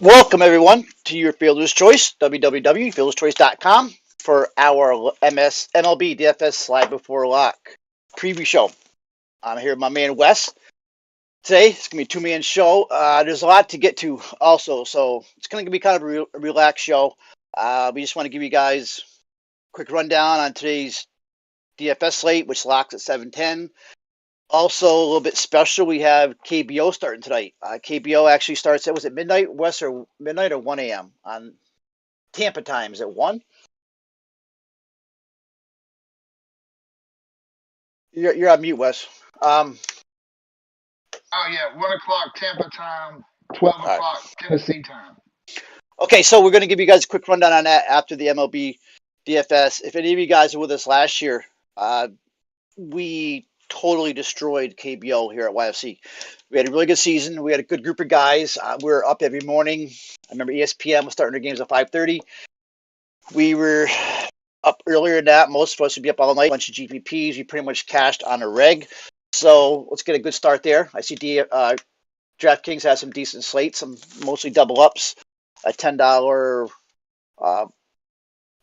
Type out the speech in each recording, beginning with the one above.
Welcome, everyone, to your Fielder's Choice, www.fielderschoice.com, for our MLB Dfs Slide Before Lock preview show. I'm here with my man Wes. Today, it's going to be a two-man show. There's a lot to get to also, so it's going to be kind of a relaxed show. We just want to give you guys a quick rundown on today's DFS slate, which locks at 7:10. Also, a little bit special, we have KBO starting tonight. KBO actually starts at, was it midnight, West, or midnight or 1 a.m. on Tampa time? Is it 1? You're on mute, Wes. Oh yeah, 1 o'clock Tampa time, 12 All right. o'clock Tennessee time. Okay, so we're going to give you guys a quick rundown on that after the MLB DFS. If any of you guys were with us last year, we totally destroyed KBO here at YFC. We had a really good season. We had a good group of guys. We were up every morning. I remember ESPN was starting their games at 5:30. We were up earlier than that. Most of us would be up all night. A bunch of GPPs. We pretty much cashed on a reg. So let's get a good start there. I see DraftKings has some decent slates, some mostly double ups. A $10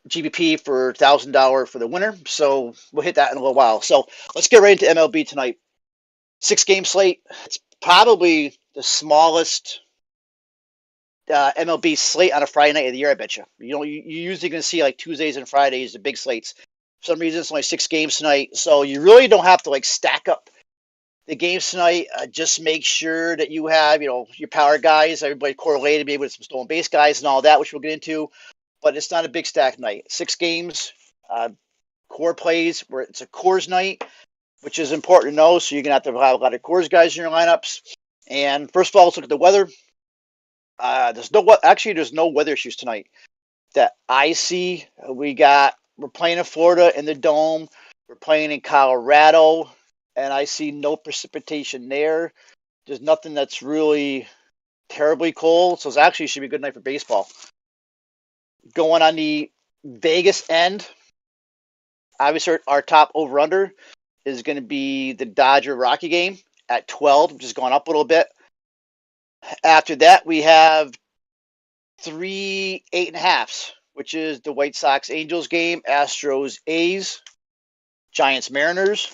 GPP for $1,000 for the winner. So we'll hit that in a little while. So let's get right into MLB tonight. 6-game slate. It's probably the smallest MLB slate on a Friday night of the year, I bet you. You're usually going to see like Tuesdays and Fridays, the big slates. For some reason, it's only 6 games tonight. So you really don't have to like stack up the games tonight. Just make sure that you have, your power guys, everybody correlated maybe with some stolen base guys and all that, which we'll get into. But it's not a big stack night. 6 games, core plays, where it's a cores night, which is important to know. So you're going to have a lot of cores guys in your lineups. And first of all, let's look at the weather. There's no weather issues tonight that I see. We're playing in Florida in the Dome. We're playing in Colorado, and I see no precipitation there. There's nothing that's really terribly cold, so it actually should be a good night for baseball. Going on the Vegas end, obviously our top over-under is going to be the Dodger-Rocky game at 12, which is going up a little bit. After that, we have 3 8.5s, which is the White Sox Angels game, Astros A's, Giants Mariners,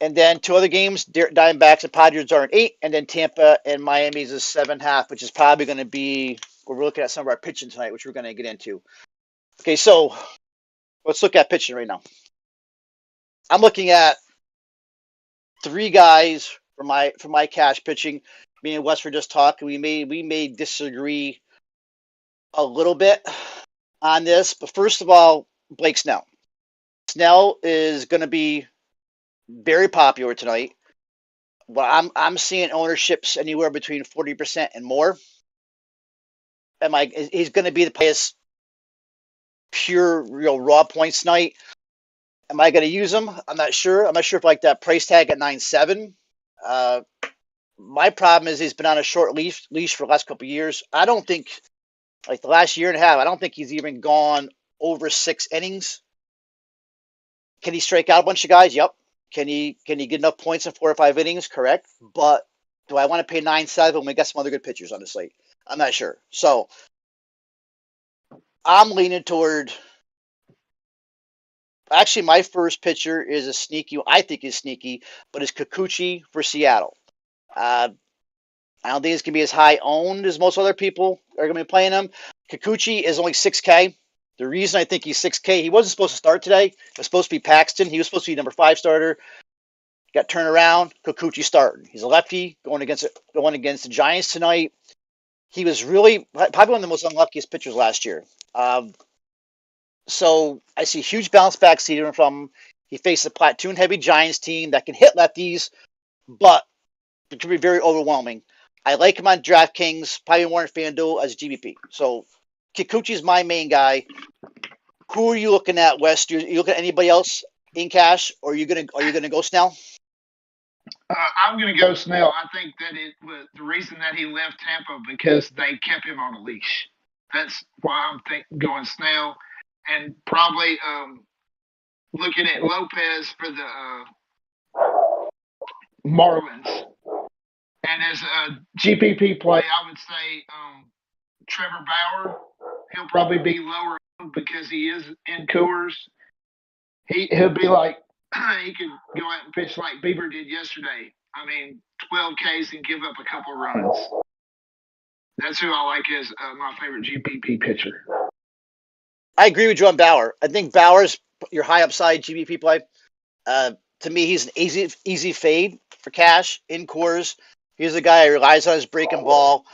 and then 2 other games, Diamondbacks and Padres are an 8, and then Tampa and Miami's is 7.5, which is probably going to be where we're looking at some of our pitching tonight, which we're going to get into. Okay, so let's look at pitching right now. I'm looking at 3 guys for my cash pitching. Me and Wes were just talking. We may disagree a little bit on this, but first of all, Blake Snell. Snell is going to be very popular tonight. Well, I'm seeing ownerships anywhere between 40% and more. He's going to be the highest pure raw points tonight. Am I going to use him? I'm not sure. I'm not sure if like that price tag at 9.7. My problem is he's been on a short leash for the last couple of years. I don't think, like the last year and a half, I don't think he's even gone over 6 innings. Can he strike out a bunch of guys? Yep. Can he get enough points in 4 or 5 innings? Correct. But do I want to pay 9.7 when we got some other good pitchers on the slate? I'm not sure. So I'm leaning toward. Actually, my first pitcher is a sneaky. I think is sneaky, but it's Kikuchi for Seattle. I don't think it's going to be as high owned as most other people are going to be playing him. Kikuchi is only 6K. The reason I think he's 6K, he wasn't supposed to start today. It was supposed to be Paxton. He was supposed to be number 5 starter. Got turned around. Kikuchi starting. He's a lefty going against the Giants tonight. He was really probably one of the most unluckiest pitchers last year. So I see huge bounce back season from him. He faced a platoon-heavy Giants team that can hit lefties, but it can be very overwhelming. I like him on DraftKings, probably more on FanDuel as a GBP. So Kikuchi's my main guy. Who are you looking at, Wes? You looking at anybody else in cash, or are you gonna go Snell? I'm going to go Snell. I think that it was the reason that he left Tampa because they kept him on a leash. That's why I'm going Snell, and probably looking at Lopez for the Marlins. And as a GPP play, I would say Trevor Bauer. He'll probably be lower because he is in Coors. He'll be like he could go out and pitch like Bieber did yesterday. I mean, 12 Ks and give up a couple runs. That's who I like as my favorite GPP pitcher. I agree with you on Bauer. I think Bauer's your high upside GPP play. To me, he's an easy fade for cash in Coors. He's a guy who relies on his breaking ball.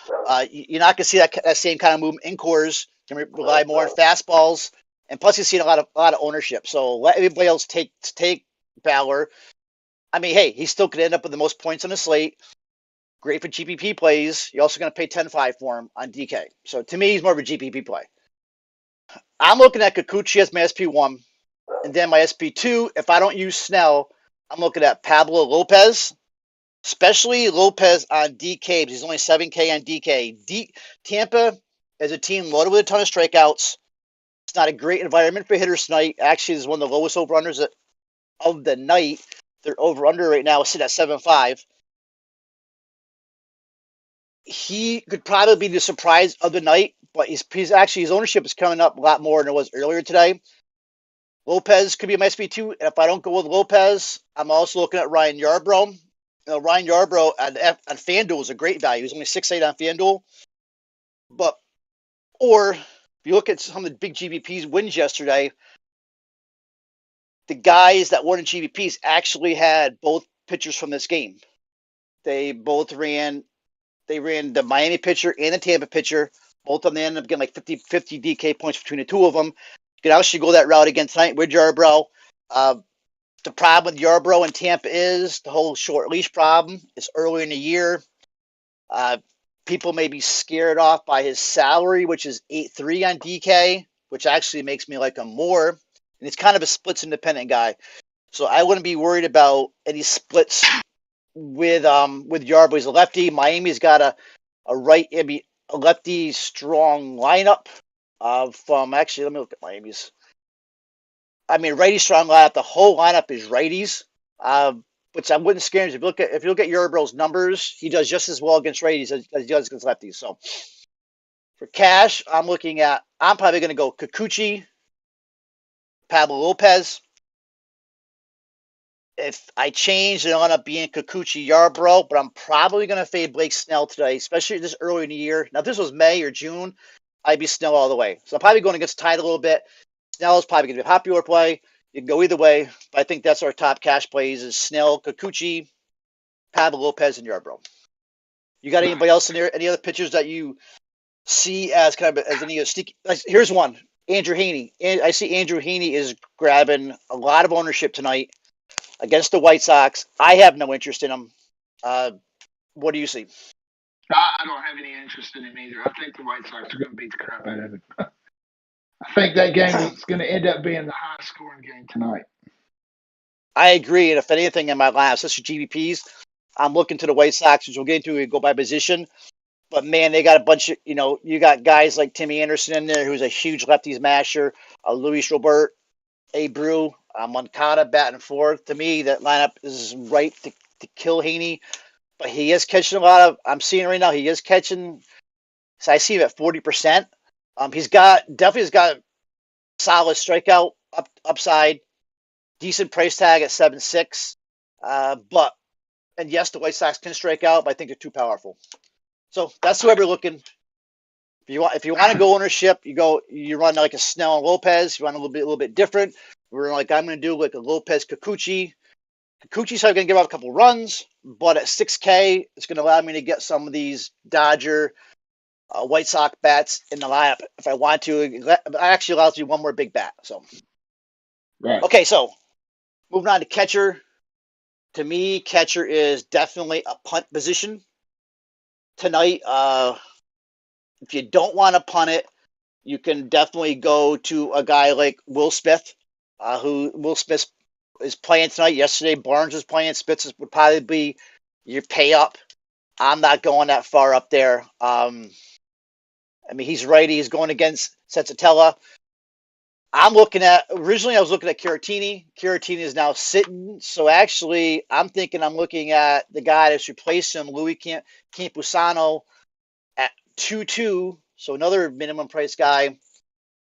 You're not going to see that same kind of movement in Coors. You can rely more on fastballs, and plus he's seen a lot of ownership. So let everybody else take Bauer. I mean, hey, he still could end up with the most points on the slate. Great for GPP plays. You're also going to pay 10-5 for him on DK. So to me, he's more of a GPP play. I'm looking at Kikuchi as my SP1. And then my SP2, if I don't use Snell, I'm looking at Pablo Lopez, especially Lopez on DK. He's only 7K on DK. Tampa is a team loaded with a ton of strikeouts. It's not a great environment for hitters tonight. Actually, it's one of the lowest over-unders of the night. Their over-under right now is sitting at 7.5. He could probably be the surprise of the night, but he's actually, his ownership is coming up a lot more than it was earlier today. Lopez could be my SP2, and if I don't go with Lopez, I'm also looking at Ryan Yarbrough. Ryan Yarbrough on FanDuel is a great value. He's only 6.8 on FanDuel. Or if you look at some of the big GPPs wins yesterday, the guys that won in GPPs actually had both pitchers from this game. They both ran the Miami pitcher and the Tampa pitcher. Both of them ended up getting like 50 DK points between the two of them. You can actually go that route again tonight with Yarbrough. The problem with Yarbrough and Tampa is the whole short leash problem. It's early in the year. People may be scared off by his salary, which is 8.3 on DK, which actually makes me like him more. And he's kind of a splits independent guy. So I wouldn't be worried about any splits with Yarbrough. He's a lefty. Miami's got a lefty strong lineup. Actually, let me look at Miami's. I mean, righty strong lineup. The whole lineup is righties, which I wouldn't scare him. If you look at Yarbrough's numbers, he does just as well against righties as he does against lefties. So for cash, I'm probably going to go Kikuchi, Pablo Lopez. If I change, it'll end up being Kikuchi Yarbrough, but I'm probably going to fade Blake Snell today, especially this early in the year. Now, if this was May or June, I'd be Snell all the way. So I'm probably going against Tide a little bit. Snell is probably going to be a popular play. You can go either way, but I think that's our top cash plays is Snell, Kikuchi, Pablo Lopez, and Yarbrough. You got anybody else in there? Any other pitchers that you see as kind of as any sneaky? Here's one, Andrew Heaney. I see Andrew Heaney is grabbing a lot of ownership tonight against the White Sox. I have no interest in him. What do you see? I don't have any interest in him either. I think the White Sox are going to beat the crap out of him. I think that game is going to end up being the highest scoring game tonight. I agree. And if anything in my lineup, especially GVPs, I'm looking to the White Sox, which we'll get into and go by position. But man, they got a bunch of, you got guys like Timmy Anderson in there, who's a huge lefty smasher, Luis Robert, Abreu, Moncada batting fourth. To me, that lineup is right to kill Heaney. But he is catching a lot of, I'm seeing right now, he is catching, so I see him at 40%. He's got solid strikeout upside, decent price tag at 7.6. And yes, the White Sox can strike out, but I think they're too powerful. So that's who we're looking. If you want to go ownership, you run like a Snell and Lopez. You run a little bit different. I'm going to do like a Lopez Kikuchi. Kikuchi's going to give out a couple runs, but at 6K, it's going to allow me to get some of these Dodger, White Sox bats in the lineup if I want to. It actually allows me one more big bat. So, right. Okay, so moving on to catcher. To me, catcher is definitely a punt position tonight. If you don't want to punt it, you can definitely go to a guy like Will Smith, who Will Smith is playing tonight. Yesterday, Barnes was playing. Spitz would probably be your pay up. I'm not going that far up there. He's righty. He's going against Sensatella. Originally I was looking at Caratini. Caratini is now sitting. So actually, I'm looking at the guy that's replaced him, Louis Campusano, at 2.2 So another minimum price guy,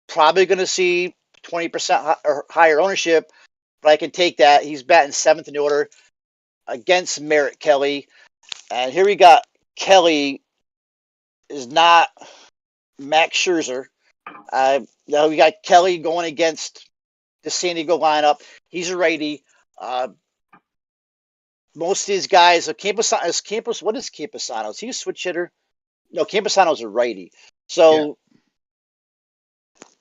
probably going to see 20% or higher ownership, but I can take that. He's batting seventh in the order against Merritt Kelly. And here we got Kelly is not Max Scherzer. Now we got Kelly going against the San Diego lineup. He's a righty. Most of these guys, Campos. What is Camposano? Is he a switch hitter? No, Camposano's a righty. So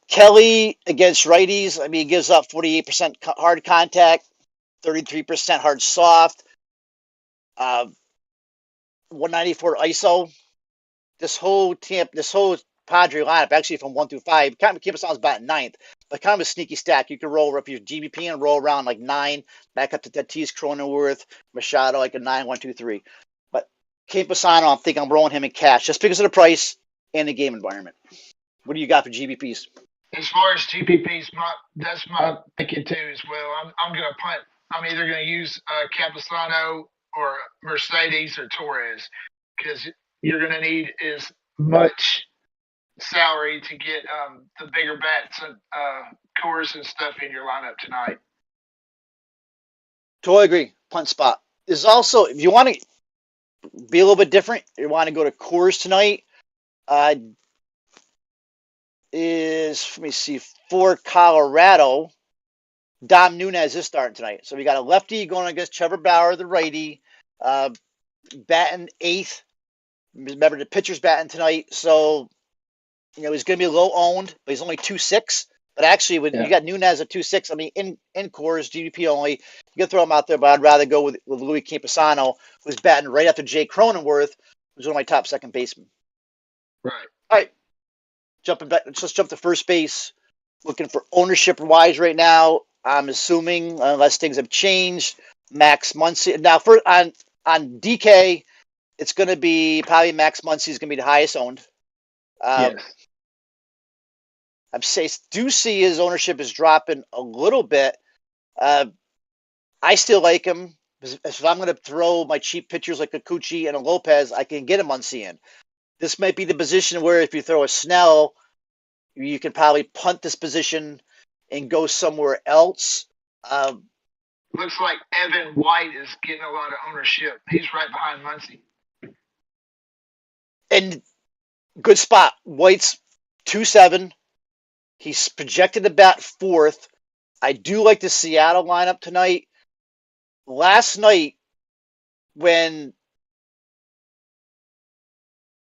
Kelly against righties, I mean, he gives up 48% hard contact, 33% hard soft, 194 ISO. This whole Padre lineup, actually from 1 through 5, Camposano's batting ninth, but kind of a sneaky stack. You could roll up your GBP and roll around like 9, back up to Tatis, Cronenworth, Machado, like a 9, 1, 2, 3. But Camposano, I think I'm rolling him in cash just because of the price and the game environment. What do you got for GBPs? As far as GPPs, that's my thinking too as well. I'm going to punt. I'm either going to use Capisano or Mercedes or Torres because you're going to need as much salary to get the bigger bats and cores and stuff in your lineup tonight. Totally agree. Punt spot. There's also, if you want to be a little bit different, you want to go to Coors tonight. Let me see, for Colorado, Dom Nunez is starting tonight. So we got a lefty going against Trevor Bauer, the righty, batting eighth. Remember, the pitcher's batting tonight. So, he's going to be low owned, but he's only 2.6. But actually, when you got Nunez at 2.6, I mean, in Coors, GDP only, you can throw him out there, but I'd rather go with Louis Camposano, who's batting right after Jay Cronenworth, who's one of my top second basemen. Right. All right. Jumping back, let's jump to first base. Looking for ownership wise right now. I'm assuming, unless things have changed, Max Muncy. Now, on DK, it's going to be probably Max Muncy is going to be the highest owned. Yes. Do see his ownership is dropping a little bit. I still like him. If I'm going to throw my cheap pitchers like Kikuchi and a Lopez, I can get a Muncy in. This might be the position where if you throw a Snell, you can probably punt this position and go somewhere else. Looks like Evan White is getting a lot of ownership. He's right behind Muncy. And good spot. White's 2.7. He's projected to bat fourth. I do like the Seattle lineup tonight. Last night, when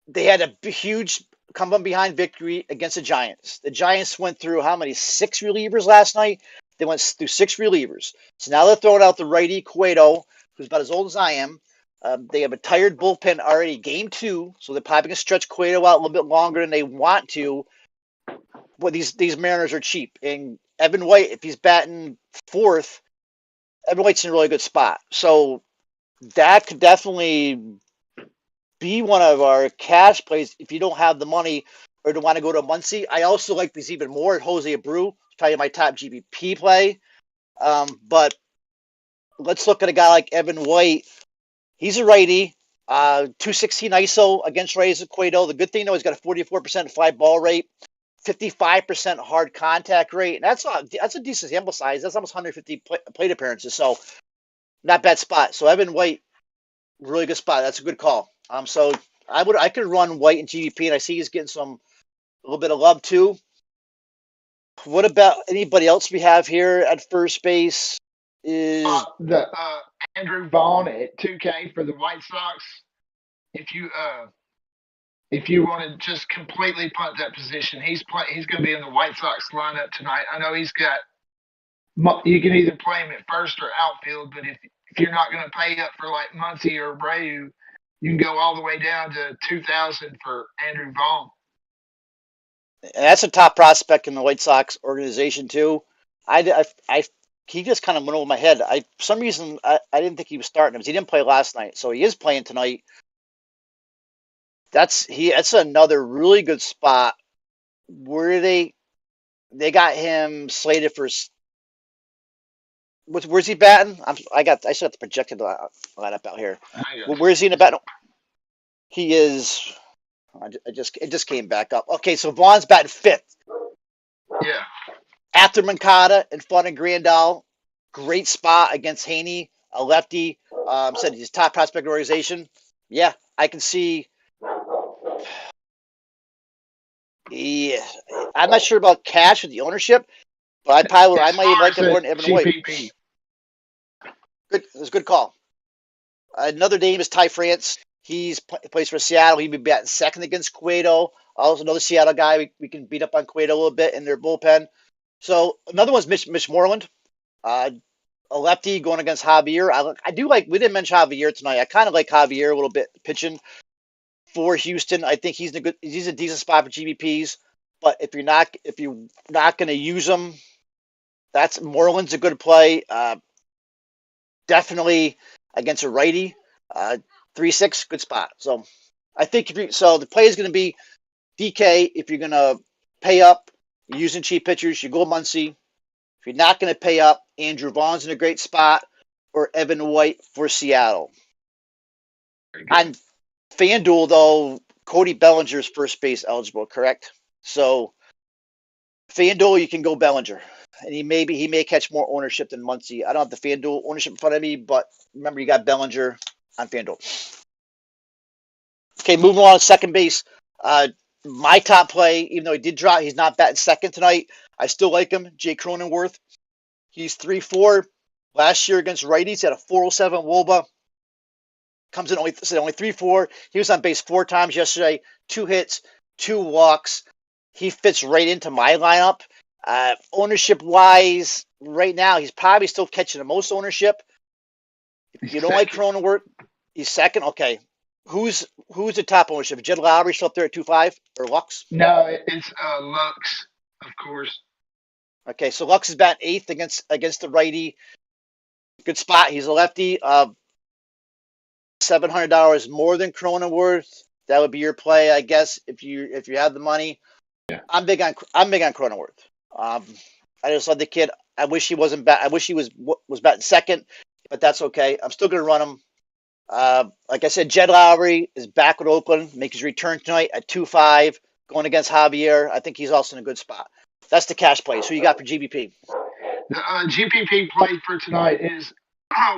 they had a huge come from behind victory against the Giants went through how many? 6 relievers last night? They went through 6 relievers. So now they're throwing out the righty Cueto, who's about as old as I am. They have a tired bullpen already, game 2, so they're probably going to stretch Cueto out a little bit longer than they want to. But these Mariners are cheap. And Evan White, if he's batting fourth, Evan White's in a really good spot. So that could definitely be one of our cash plays if you don't have the money or don't want to go to Muncy. I also like these even more. Jose Abreu, probably my top GBP play. But let's look at a guy like Evan White. He's a righty, 216 ISO against Reyes Cueto. The good thing, though, he's got a 44% fly ball rate, 55% hard contact rate. And that's a decent sample size. That's almost 150 plate appearances. So not bad spot. So Evan White, really good spot. That's a good call. So I could run White in GDP, and I see he's getting a little bit of love too. What about anybody else we have here at first base? Is the Andrew Vaughn at 2K for the White Sox? If you want to just completely punt that position, he's going to be in the White Sox lineup tonight. I know he's got. You can either play him at first or outfield, but if you're not going to pay up for like Muncy or Abreu, you can go all the way down to 2,000 for Andrew Vaughn. And that's a top prospect in the White Sox organization too. He just kind of went over my head. For some reason I didn't think he was starting him. He didn't play last night, so he is playing tonight. That's another really good spot where they got him slated for. Where's he batting? I still got the projected lineup out here. Where's he in the batting? He is. It just came back up. Okay, so Vaughn's batting fifth Yeah. after Mancada and Fun and Grandal. Great spot against Haney, a lefty. Said his top prospect organization. Yeah, I can see. Yeah, I'm not sure about Cash with the ownership, but I As might even far like as him more a than Evan White. GPP. Good, it's a good call. Another name is Ty France. Plays for Seattle. He'd be batting second against Cueto. Also, another Seattle guy. We can beat up on Cueto a little bit in their bullpen. So another one's Mitch Moreland, a lefty going against Javier. I do like. We didn't mention Javier tonight. I kind of like Javier a little bit pitching for Houston. I think he's a decent spot for GBPs. But if you're not going to use him, that's Moreland's a good play. Definitely against a righty. 3-6, good spot. So I think the play is going to be DK. If you're going to pay up, you're using cheap pitchers, you go Muncy. If you're not going to pay up, Andrew Vaughn's in a great spot, or Evan White for Seattle. On FanDuel, though, Cody Bellinger's first base eligible, correct? So FanDuel, you can go Bellinger. And he may catch more ownership than Muncy. I don't have the FanDuel ownership in front of me, but remember you got Bellinger on FanDuel. Okay, moving on to second base. My top play, even though he did drop, he's not batting second tonight. I still like him. Jay Cronenworth. He's 3-4. Last year against righties, he had a 407 WOBA. Comes in only 3-4. He was on base 4 times yesterday. 2 hits, 2 walks. He fits right into my lineup. Ownership wise, right now, he's probably still catching the most ownership. If you don't like Cronenworth, he's second. Okay. Who's the top ownership? Jed Lowry still up there at 2.5 or Lux? No, it's Lux, of course. Okay, so Lux is batting 8th against the righty. Good spot. He's a lefty. $700 more than Cronenworth. That would be your play, I guess, if you have the money. Yeah. I'm big on Cronenworth. I just love the kid. I wish he wasn't bat. I wish he was batting second, but that's okay. I'm still gonna run him. Like I said, Jed Lowry is back with Oakland, makes his return tonight at 2.5, going against Javier. I think he's also in a good spot. That's the cash play. So you got for GBP? The GPP play for tonight is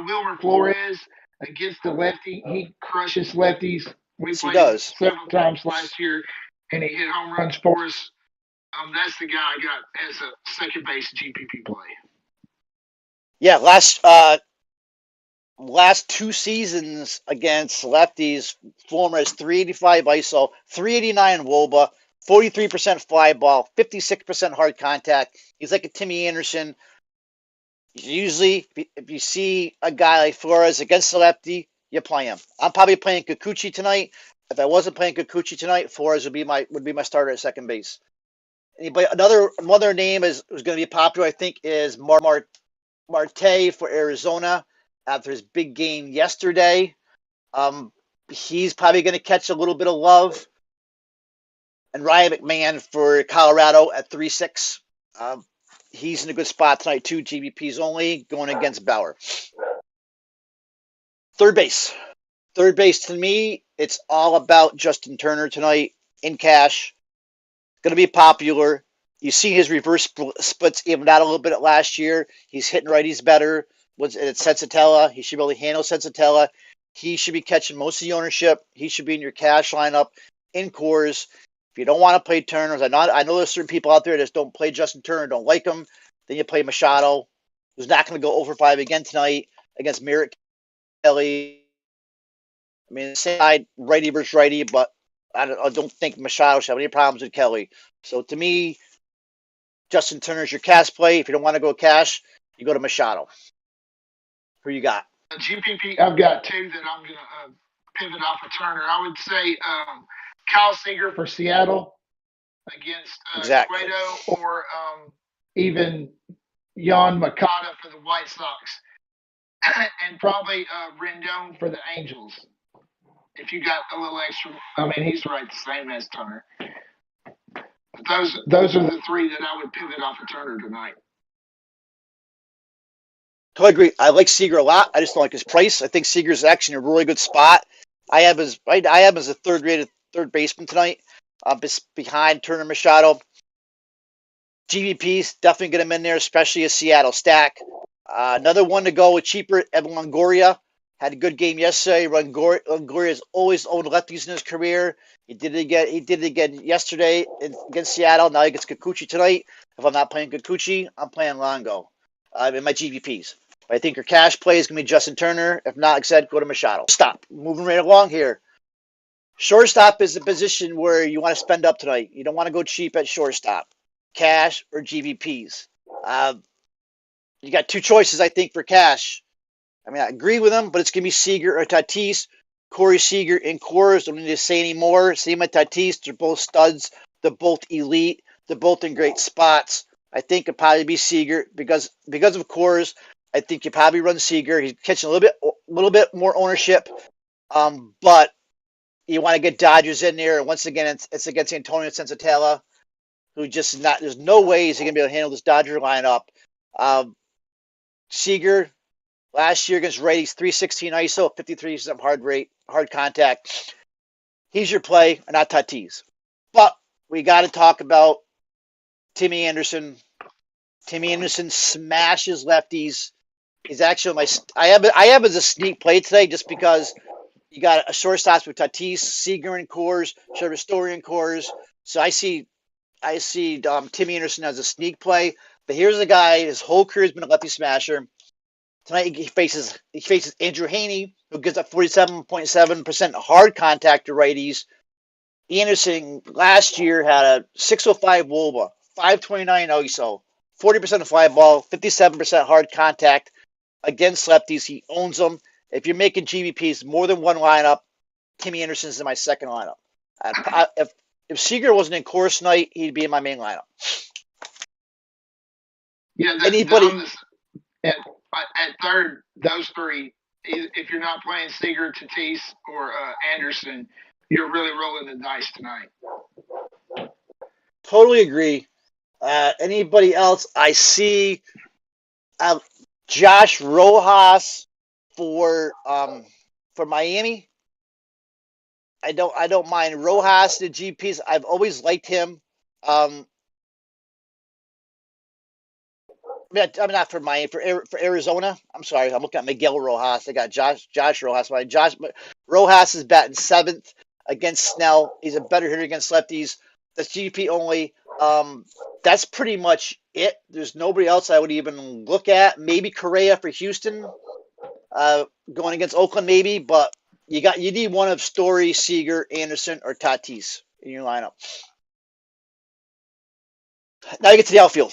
Wilmer Flores against the lefty. He crushes lefties. We Yes, he played does. several times last year, and he hit home runs for us. That's the guy I got as a second base GPP play. Yeah, last 2 seasons against lefties, Fulmer has 385 ISO, 389 WOBA, 43% fly ball, 56% hard contact. He's like a Timmy Anderson. Usually, if you see a guy like Flores against the lefty, you play him. I'm probably playing Kikuchi tonight. If I wasn't playing Kikuchi tonight, Flores would be my starter at second base. Another name who's going to be popular, I think, is Marte for Arizona after his big game yesterday. He's probably going to catch a little bit of love. And Ryan McMahon for Colorado at 3.6. He's in a good spot tonight too. GBP's only going against Bauer. Third base to me, it's all about Justin Turner tonight in cash. Going to be popular. You see his reverse splits even out a little bit last year. He's hitting righties better. It's Sensatella. He should really handle Sensatella. He should be catching most of the ownership. He should be in your cash lineup in cores. If you don't want to play Turners, I know there's certain people out there that just don't play Justin Turner, don't like him. Then you play Machado, who's not going to go over 5 again tonight against Merritt Kelly. I mean, side righty versus righty, but I don't think Machado should have any problems with Kelly. So to me, Justin Turner's your cash play. If you don't want to go cash, you go to Machado. Who you got? GPP, I've got 2 that I'm going to pivot off of Turner. I would say Kyle Seager for Seattle against Cueto, or even Jan Makata for the White Sox, and probably Rendon for the Angels. If you got a little extra, I mean, he's right the same as Turner. Those are the 3 that I would pivot off of Turner tonight. Totally agree. I like Seager a lot. I just don't like his price. I think Seager's actually in a really good spot. I have him as a third rated third baseman tonight, behind Turner Machado. GVP's definitely get him in there, especially a Seattle stack. Another one to go with cheaper, Evan Longoria. Had a good game yesterday. Longoria has always owned lefties in his career. He did it again. He did it again yesterday against Seattle. Now he gets Kikuchi tonight. If I'm not playing Kikuchi, I'm playing Longo in my GVPs. But I think your cash play is going to be Justin Turner. If not, like I said, go to Machado. Stop. Moving right along here. Shortstop is a position where you want to spend up tonight. You don't want to go cheap at shortstop. Cash or GVPs. You got two choices, I think, for cash. I mean, I agree with them, but it's going to be Seager or Tatis. Corey Seager and Coors, don't need to say anymore. Same with Tatis. They're both studs. They're both elite. They're both in great spots. I think it'd probably be Seager because of Coors. I think you probably run Seager. He's catching a little bit more ownership, but you want to get Dodgers in there. And once again, it's against Antonio Sensatella, who just not. There's no way he's going to be able to handle this Dodger lineup. Seager last year against righties, 316 ISO, 53% hard contact. He's your play, not Tatis. But we got to talk about Timmy Anderson. Timmy Anderson smashes lefties. He's actually I have as a sneak play today just because you got a shortstop with Tatis, Seager and Coors, Trevor Story and Coors. So I see Timmy Anderson as a sneak play. But here's a guy, his whole career has been a lefty smasher. Tonight he faces Andrew Haney, who gives up 47.7% hard contact to righties. Anderson last year had a 605 WOBA, 529 ISO, 40% fly ball, 57% hard contact against lefties. He owns them. If you're making GVPs more than one lineup, Timmy Anderson's in my second lineup. If Seager wasn't in Coors tonight, he'd be in my main lineup. Yeah, Anybody at third, those three, if you're not playing Seager, Tatis, or Anderson, you're really rolling the dice tonight. Totally agree. Anybody else? I see Josh Rojas for Miami. I don't mind Rojas the GPs. I've always liked him. I mean, not for Miami, for Arizona. I'm sorry, I'm looking at Miguel Rojas. I got Josh Rojas. Rojas is batting seventh against Snell. He's a better hitter against lefties. That's GP only. That's pretty much it. There's nobody else I would even look at. Maybe Correa for Houston, going against Oakland, maybe. But you need one of Story, Seager, Anderson, or Tatis in your lineup. Now you get to the outfield.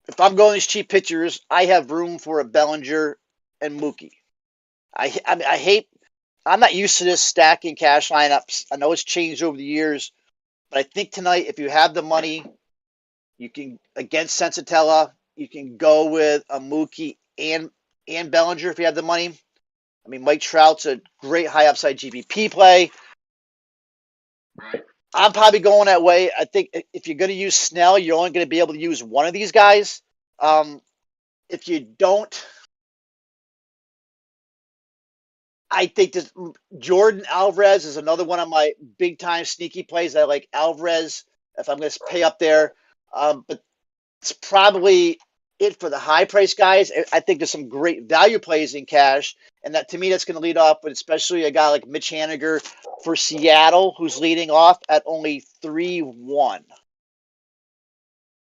If I'm going these cheap pitchers, I have room for a Bellinger and Mookie. I'm not used to this stacking cash lineups. I know it's changed over the years, but I think tonight, if you have the money, you can, against Sensatella, you can go with a Mookie and Bellinger if you have the money. I mean, Mike Trout's a great high upside GPP play. Right. I'm probably going that way. I think if you're going to use Snell, you're only going to be able to use one of these guys. If you don't, I think this Jordan Alvarez is another one of my big time sneaky plays. I like Alvarez if I'm going to pay up there. But it's probably it for the high price guys. I think there's some great value plays in cash. And that to me, that's going to lead off with especially a guy like Mitch Haniger for Seattle, who's leading off at only 3-1.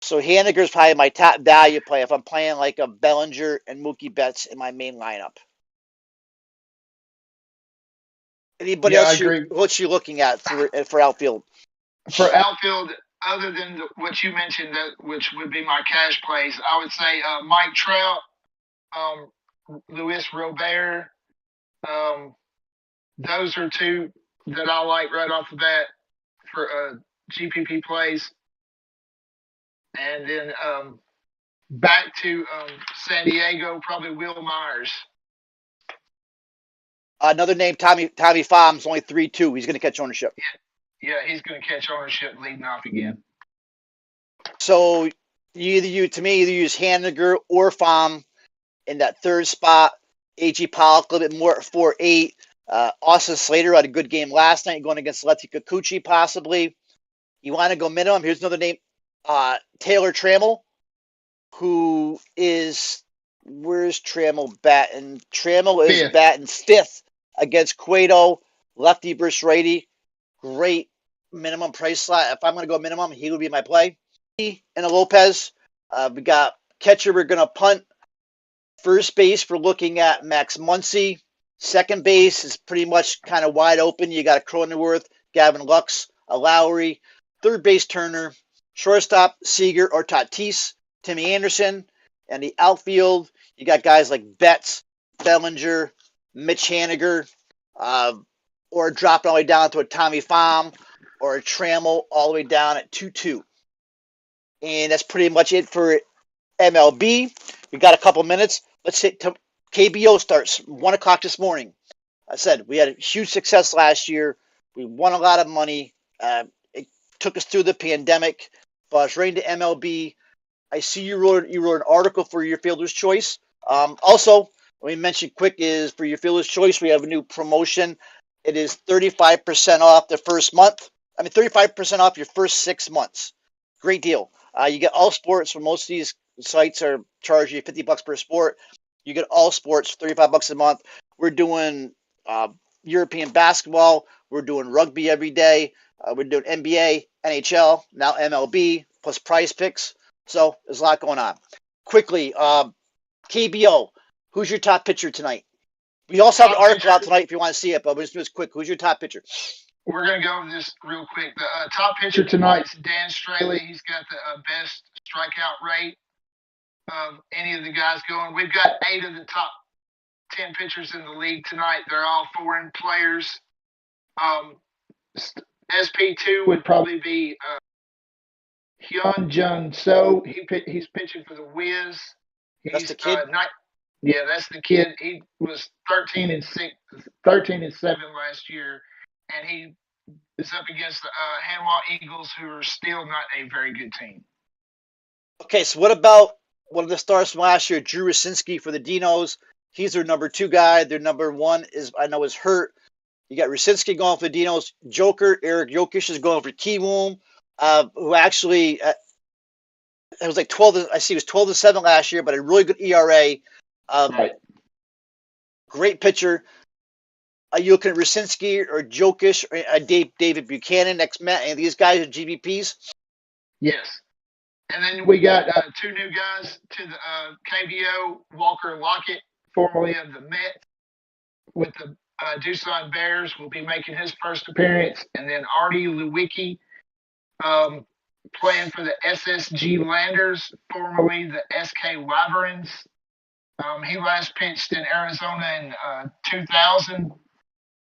So Haniger is probably my top value play if I'm playing like a Bellinger and Mookie Betts in my main lineup. Anybody else? What you looking at for outfield? For outfield, other than what you mentioned, which would be my cash plays, I would say Mike Trout, Luis Robert. Those are two that I like right off the bat for GPP plays. And then back to San Diego, probably Will Myers. Another name, Tommy Phom's only 3-2. He's going to catch ownership. Yeah, he's going to catch ownership leading off again. So you either use Haniger or Phom in that third spot. AG Pollock a little bit more at 4-8. Austin Slater had a good game last night going against Lefty Kikuchi, possibly. You want to go minimum? Here's another name. Taylor Trammell, who is, where's Trammell batting? Trammell is Fifth. batting fifth against Cueto, lefty versus righty. Great minimum price slot. If I'm going to go minimum, he would be my play. And a Lopez. We got catcher, we're going to punt. First base, we're looking at Max Muncy. Second base is pretty much kind of wide open. You got a Cronenworth, Gavin Lux, a Lowry. Third base, Turner. Shortstop, Seager or Tatis. Timmy Anderson. And the outfield, you got guys like Betts, Bellinger, Mitch Haniger, or dropping all the way down to a Tommy Pham or a Trammell all the way down at 2-2. And that's pretty much it for MLB. We got a couple minutes. Let's hit KBO starts 1 o'clock this morning. I said we had a huge success last year. We won a lot of money. It took us through the pandemic, but it's right into MLB. I see you wrote an article for your Fielder's Choice. Also, let me mention quick is for your Fielder's Choice, we have a new promotion. It is 35% off the first month. 35% off your first 6 months. Great deal. You get all sports from most of these sites are charging you $50 per sport. You get all sports, $35 a month. We're doing European basketball. We're doing rugby every day. We're doing NBA, NHL, now MLB, plus prize picks. So there's a lot going on. Quickly, KBO, who's your top pitcher tonight? We also have an article out tonight if you want to see it, but we'll just do this quick. Who's your top pitcher? We're going to go over this real quick. The top pitcher tonight is Dan Straley. He's got the best strikeout rate of any of the guys going. We've got 8 of the top 10 pitchers in the league tonight. They're all foreign players. SP2 would probably be Hyun Jun So. He's pitching for the Wiz. That's the kid? Yeah, that's the kid. He was 13-7 last year, and he is up against the Hanwha Eagles, who are still not a very good team. Okay, so what about one of the stars from last year, Drew Rasinski for the Dinos? He's their number 2 guy. Their number 1 is hurt. You got Rasinski going for the Dinos. Joker, Eric Jokic is going for Kiwoom, who actually it was like 12. I see he was 12-7 last year, but a really good ERA. Right. Great pitcher. Are you looking at Rasinski or Jokic or David Buchanan, ex-Met? And these guys are GBPs? Yes. And then we got 2 new guys to the KBO. Walker Lockett, formerly of the Mets, with the Doosan Bears, will be making his first appearance. And then Artie Lewicki, playing for the SSG Landers, formerly the SK Wyverns. He last pitched in Arizona in 2000.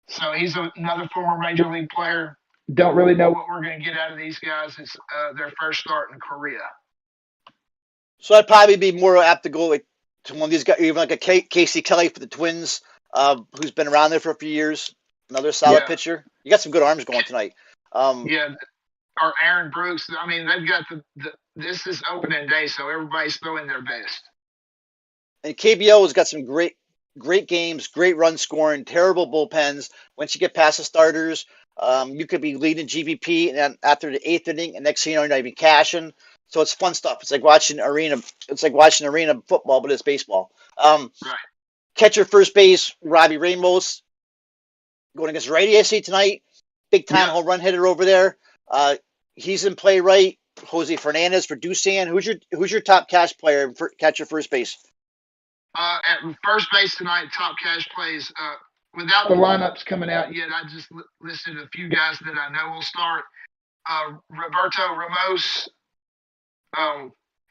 So he's another former major league player. Don't really know what we're going to get out of these guys. It's their first start in Korea. So I'd probably be more apt to go like to one of these guys, even like a Casey Kelly for the Twins, who's been around there for a few years. Another solid pitcher. You got some good arms going tonight. Or Aaron Brooks. I mean, they've got this is opening day, so everybody's throwing their best. And KBO has got some great games, great run scoring, terrible bullpens. Once you get past the starters, you could be leading GVP, and then after the 8th inning, and next thing you know, you're not even cashing. So it's fun stuff. It's like watching arena. It's like watching arena football, but it's baseball. Right. Catcher, first base, Robbie Ramos going against righty. I see tonight. Big time home run hitter over there. He's in play right. Jose Fernandez for Doosan. Who's your top cash player for catcher, first base? At first base tonight, top cash plays. Without the lineups coming out yet, I just listed a few guys that I know will start. Roberto Ramos.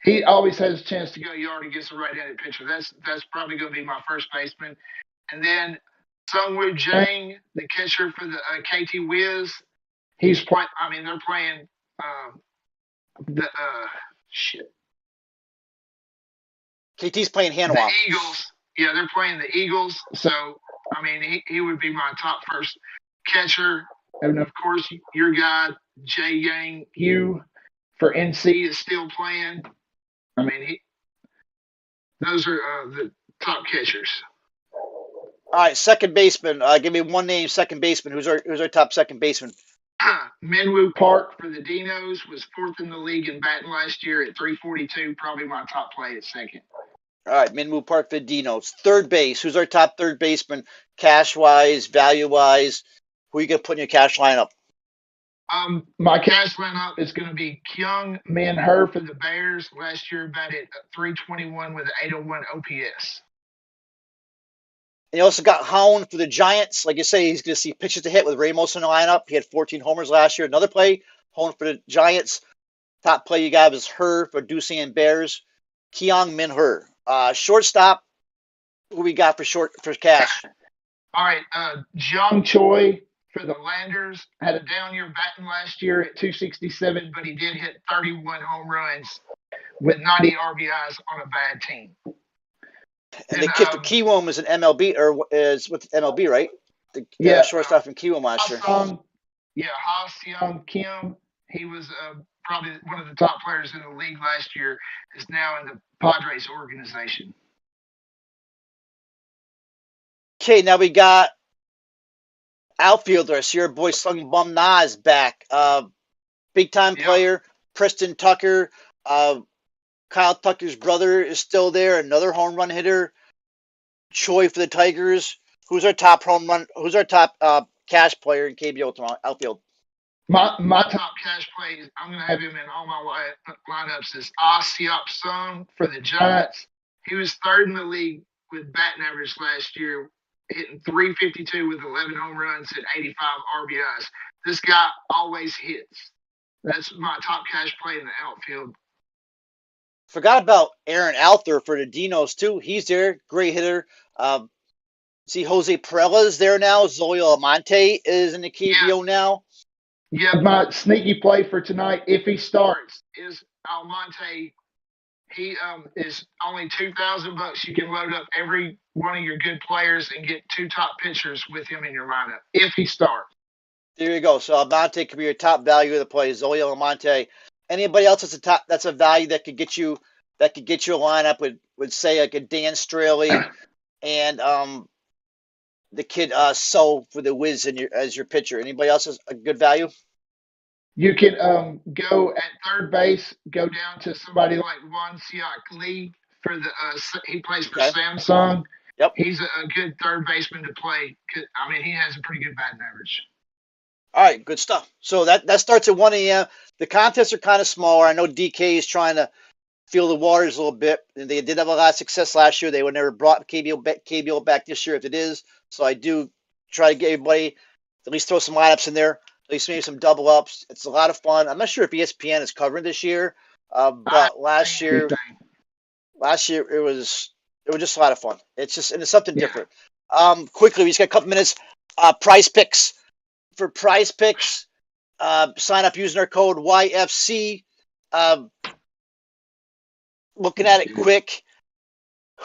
He always has a chance to go yard against a right-handed pitcher. That's probably going to be my first baseman. And then Sungwoo Jang, the catcher for the KT Wiz. He's playing. I mean, they're playing KT's playing Hanwha. The Eagles. Yeah, they're playing the Eagles. So, I mean, he would be my top first catcher. And, of course, your guy, Jay Yang Yu for NC is still playing. I mean, those are the top catchers. All right, second baseman. Give me one name, second baseman. Who's our top second baseman? Minwoo Park for the Dinos was fourth in the league in batting last year at 342. Probably my top play at second. All right, Minwoo Park for the Dinos. Third base. Who's our top third baseman? Cash wise, value wise. Who are you gonna put in your cash lineup? My cash lineup is going to be Kyung Min Her for the Bears. Last year batted 321 with an 801 OPS. And you also got Hound for the Giants. Like you say, he's going to see pitches to hit with Ramos in the lineup. He had 14 homers last year. Another play, Hound for the Giants. Top play you got is Her for Doocy Bears. Keong Min Her. Shortstop, who we got for cash? All right, Jung Choi for the Landers had a down year batting last year at 267, but he did hit 31 home runs with 90 RBIs on a bad team. And the kid for Kiwoom is an MLB, or is with MLB, right? The shortstop from Kiwoom last year. Ha Seong Kim. He was probably one of the top players in the league last year. Is now in the Padres organization. Okay, now we got outfielders. Your boy Sung Bum Na is back. Big time player. Preston Tucker. Kyle Tucker's brother is still there. Another home run hitter. Choi for the Tigers. Who's our top cash player in KBO outfield? My top cash plays, I'm going to have him in all my lineups, is Siop Sung for the Giants. He was third in the league with batting average last year, hitting 352 with 11 home runs and 85 RBIs. This guy always hits. That's my top cash play in the outfield. Forgot about Aaron Alther for the Dinos, too. He's there. Great hitter. See, Jose Perella's there now. Zoe Almonte is in the KBO now. Yeah, my sneaky play for tonight, if he starts, is Almonte. He is only $2,000. You can load up every one of your good players and get two top pitchers with him in your lineup if he starts. There you go. So Almonte could be your top value of the play. Zoe Almonte. Anybody else that's a value that could get you a lineup would say like a Dan Straley and the kid So for the Wiz as your pitcher. Anybody else is a good value? You can go at third base, go down to somebody like Won Seok Lee for the he plays for Samsung. Yep. He's a good third baseman to play. I mean, he has a pretty good batting average. All right, good stuff. So that starts at 1 a.m. The contests are kind of smaller. I know DK is trying to feel the waters a little bit. And they did have a lot of success last year. They would never brought KBO back this year if it is. So I do try to get everybody at least throw some lineups in there. At least maybe some double ups. It's a lot of fun. I'm not sure if ESPN is covering this year, but last year it was just a lot of fun. It's something different. Quickly, we just got a couple minutes. Prize Picks. For Prize Picks, sign up using our code YFC. Looking at it quick.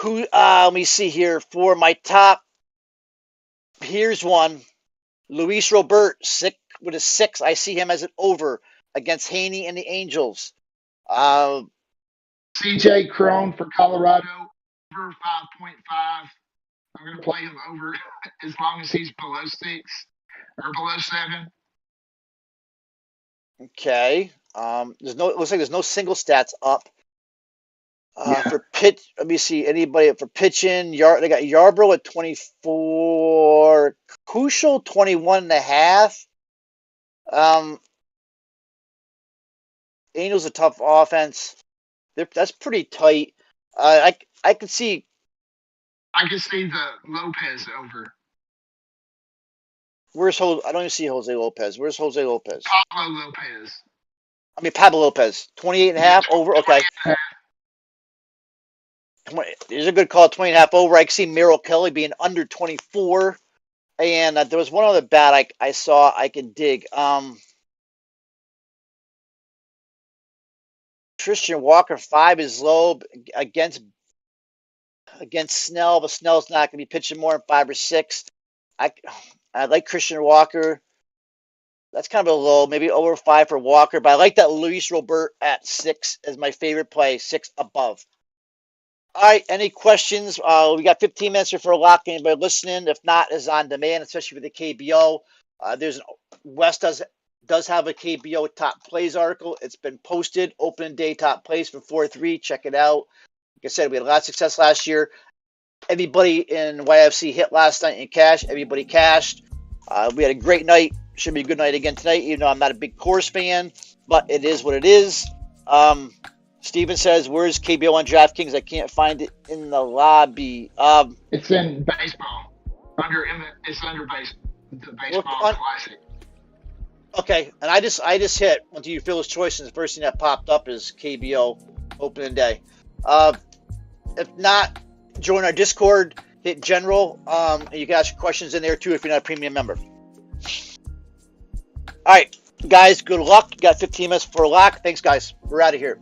Let me see here. For my top, here's one. Luis Robert, with a 6. I see him as an over against Haney and the Angels. CJ Crone for Colorado, over 5.5. I'm going to play him over as long as he's below 6 or below 7. Okay. Looks like there's no single stats up. For pitch, let me see. Anybody for pitching? They got Yarbrough at 24. Kushel 21.5. Angels a tough offense. That's pretty tight. I can see. I can see the Lopez over. Where's Jose? I don't even see Jose Lopez. Where's Jose Lopez? Pablo Lopez. Pablo Lopez. 28.5 over. Okay. There's a good call. 20.5 over. I can see Merrill Kelly being under 24. And there was one other bat I saw I can dig. Christian Walker 5 is low against Snell, but Snell's not going to be pitching more than 5 or 6. I like Christian Walker. That's kind of a low, maybe over 5 for Walker, but I like that Luis Robert at 6 as my favorite play, 6 above. All right, any questions? We got 15 minutes here for a lock. Anybody listening? If not, is on demand, especially with the KBO. There's West does have a KBO top plays article. It's been posted. Open day top plays for 4-3. Check it out. Like I said, we had a lot of success last year. Everybody in YFC hit last night in cash. Everybody cashed. We had a great night. Should be a good night again tonight, even though I'm not a big Coors fan, but it is what it is. Steven says, where's KBO on DraftKings? I can't find it in the lobby. It's in baseball. It's under the baseball classic. Okay, and I just hit onto your Phil's choice, and the first thing that popped up is KBO opening day. If not, join our Discord, hit general, and you can ask your questions in there too if you're not a premium member. All right, guys, good luck. You got 15 minutes for a lock. Thanks, guys. We're out of here.